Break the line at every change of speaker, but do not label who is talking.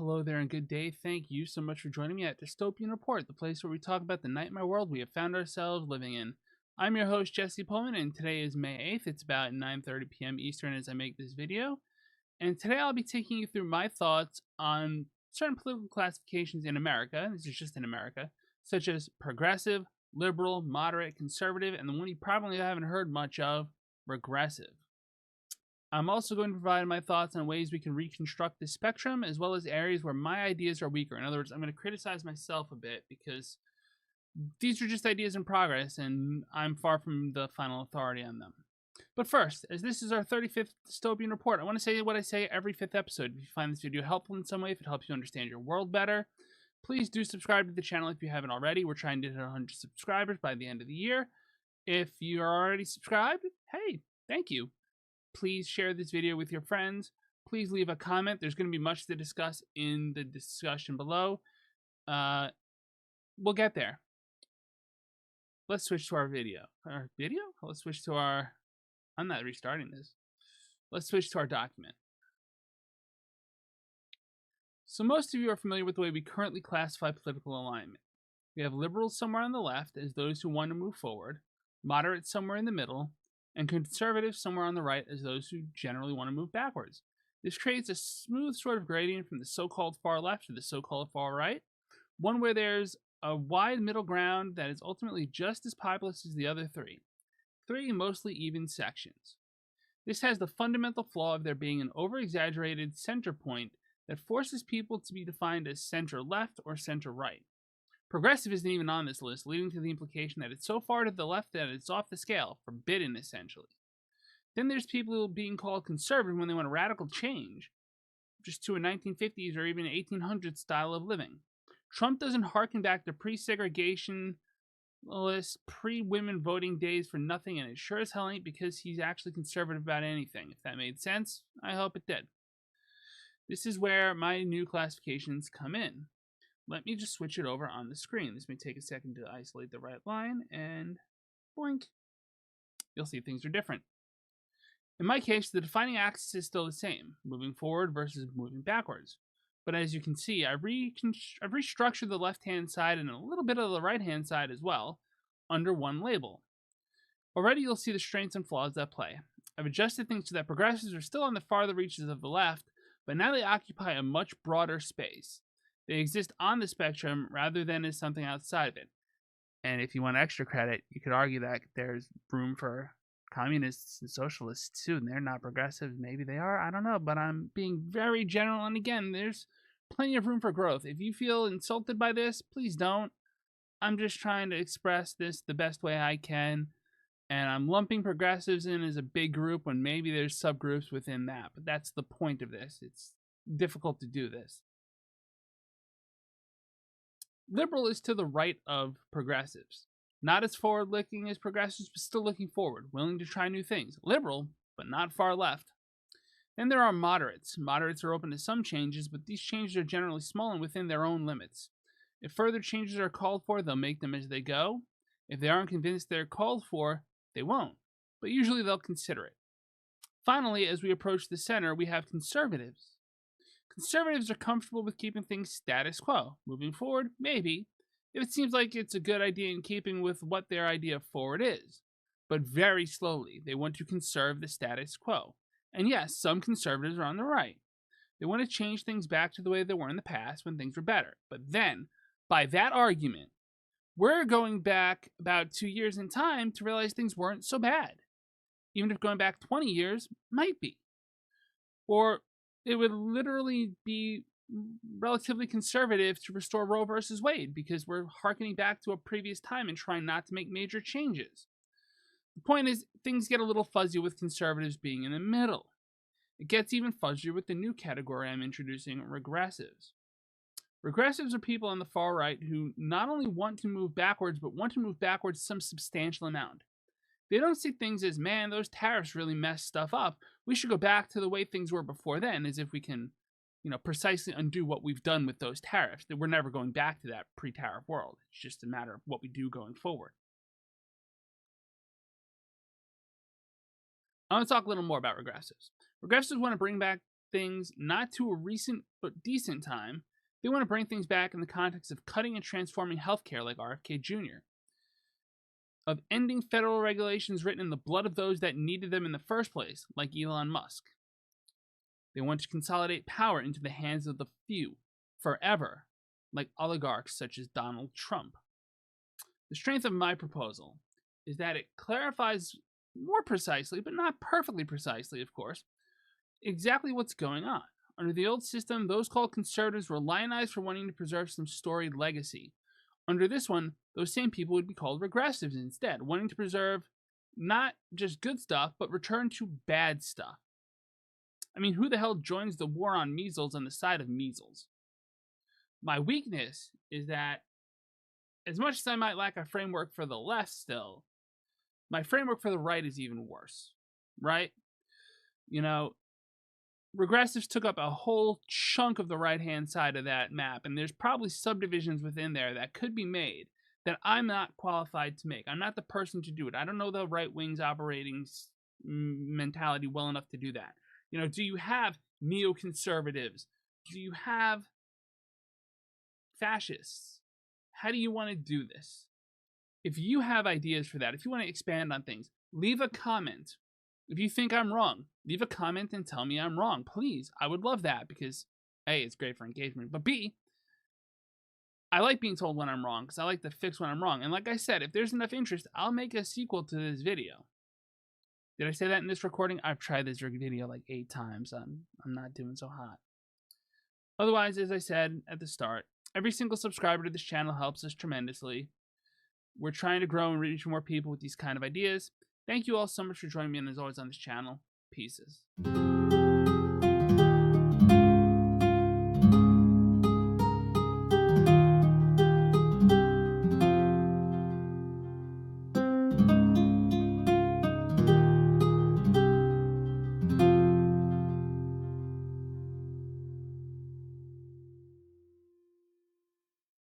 hello there, and good day. Thank you so much for joining me at Dystopian Report, the place where we talk about the nightmare world we have found ourselves living in. I'm your host, Jesse Pullman, and today is May 8th. It's about 9:30 p.m. Eastern as I make this video. And today I'll be taking you through my thoughts on certain political classifications in America, this is just in America, such as progressive, liberal, moderate, conservative, and the one you probably haven't heard much of, regressive. I'm also going to provide my thoughts on ways we can reconstruct the spectrum, as well as areas where my ideas are weaker. In other words, I'm going to criticize myself a bit because these are just ideas in progress, and I'm far from the final authority on them. But first, as this is our 35th Dystopian Report, I want to say what I say every 5th episode. If you find this video helpful in some way, if it helps you understand your world better, please do subscribe to the channel if you haven't already. We're trying to hit 100 subscribers by the end of the year. If you are already subscribed, hey, thank you. Please share this video with your friends. Please leave a comment. There's going to be much to discuss in the discussion below. We'll get there. Let's switch to our video. Let's switch to our... I'm not restarting this. Let's switch to our document. So most of you are familiar with the way we currently classify political alignment. We have liberals somewhere on the left as those who want to move forward, moderates somewhere in the middle, and conservatives somewhere on the right as those who generally want to move backwards. This creates a smooth sort of gradient from the so-called far left to the so-called far right, one where there's a wide middle ground that is ultimately just as populous as the other three mostly even sections. This has the fundamental flaw of there being an over-exaggerated center point that forces people to be defined as center left or center right. Progressive isn't even on this list, leading to the implication that it's so far to the left that it's off the scale, forbidden essentially. Then there's people being called conservative when they want a radical change, just to a 1950s or even 1800s style of living. Trump doesn't harken back to pre-segregationist, pre-women voting days for nothing, and it sure as hell ain't because he's actually conservative about anything. If that made sense, I hope it did. This is where my new classifications come in. Let me just switch it over on the screen. This may take a second to isolate the right line, and boink. You'll see things are different. In my case, the defining axis is still the same, moving forward versus moving backwards. But as you can see, I've restructured the left-hand side and a little bit of the right-hand side as well, under one label. Already you'll see the strengths and flaws that play. I've adjusted things so that progressives are still on the farther reaches of the left, but now they occupy a much broader space. They exist on the spectrum rather than as something outside of it. And if you want extra credit, you could argue that there's room for communists and socialists too, and they're not progressive. Maybe they are, I don't know, but I'm being very general, and again, there's plenty of room for growth. If you feel insulted by this, please don't. I'm just trying to express this the best way I can, and I'm lumping progressives in as a big group when maybe there's subgroups within that, but that's the point of this. It's difficult to do this. Liberal is to the right of progressives. Not as forward-looking as progressives, but still looking forward, willing to try new things. Liberal, but not far left. Then there are moderates. Moderates are open to some changes, but these changes are generally small and within their own limits. If further changes are called for, they'll make them as they go. If they aren't convinced they're called for, they won't, but usually they'll consider it. Finally, as we approach the center, we have conservatives. Conservatives are comfortable with keeping things status quo. Moving forward, maybe, if it seems like it's a good idea in keeping with what their idea of forward is. But very slowly, they want to conserve the status quo. And yes, some conservatives are on the right. They want to change things back to the way they were in the past when things were better. But then, by that argument, we're going back about 2 years in time to realize things weren't so bad. Even if going back 20 years might be. Or it would literally be relatively conservative to restore Roe versus Wade because we're harkening back to a previous time and trying not to make major changes. The point is, things get a little fuzzy with conservatives being in the middle. It gets even fuzzier with the new category I'm introducing, regressives. Regressives are people on the far right who not only want to move backwards, but want to move backwards some substantial amount. They don't see things as, man, those tariffs really messed stuff up. We should go back to the way things were before then, as if we can, precisely undo what we've done with those tariffs. That we're never going back to that pre-tariff world. It's just a matter of what we do going forward. I want to talk a little more about regressives. Regressives want to bring back things not to a recent but decent time. They want to bring things back in the context of cutting and transforming healthcare like RFK Jr., of ending federal regulations written in the blood of those that needed them in the first place, like Elon Musk. They want to consolidate power into the hands of the few, forever, like oligarchs such as Donald Trump. The strength of my proposal is that it clarifies more precisely, but not perfectly precisely, of course, exactly what's going on. Under the old system, those called conservatives were lionized for wanting to preserve some storied legacy. Under this one, those same people would be called regressives instead, wanting to preserve not just good stuff, but return to bad stuff. I mean, who the hell joins the war on measles on the side of measles? My weakness is that, as much as I might lack a framework for the left still, my framework for the right is even worse, right? You know, regressives took up a whole chunk of the right-hand side of that map, and there's probably subdivisions within there that could be made that I'm not qualified to make. I'm not the person to do it. I don't know the right wing's operating mentality well enough to do that. You know, do you have neoconservatives? Do you have fascists? How do you want to do this? If you have ideas for that, if you want to expand on things, leave a comment. If you think I'm wrong, leave a comment and tell me I'm wrong. Please, I would love that because A, it's great for engagement, but B, I like being told when I'm wrong because I like to fix when I'm wrong. And like I said, if there's enough interest, I'll make a sequel to this video. Did I say that in this recording? I've tried this video like 8 times. I'm not doing so hot. Otherwise, as I said at the start, every single subscriber to this channel helps us tremendously. We're trying to grow and reach more people with these kind of ideas. Thank you all so much for joining me, and as always on this channel, pieces.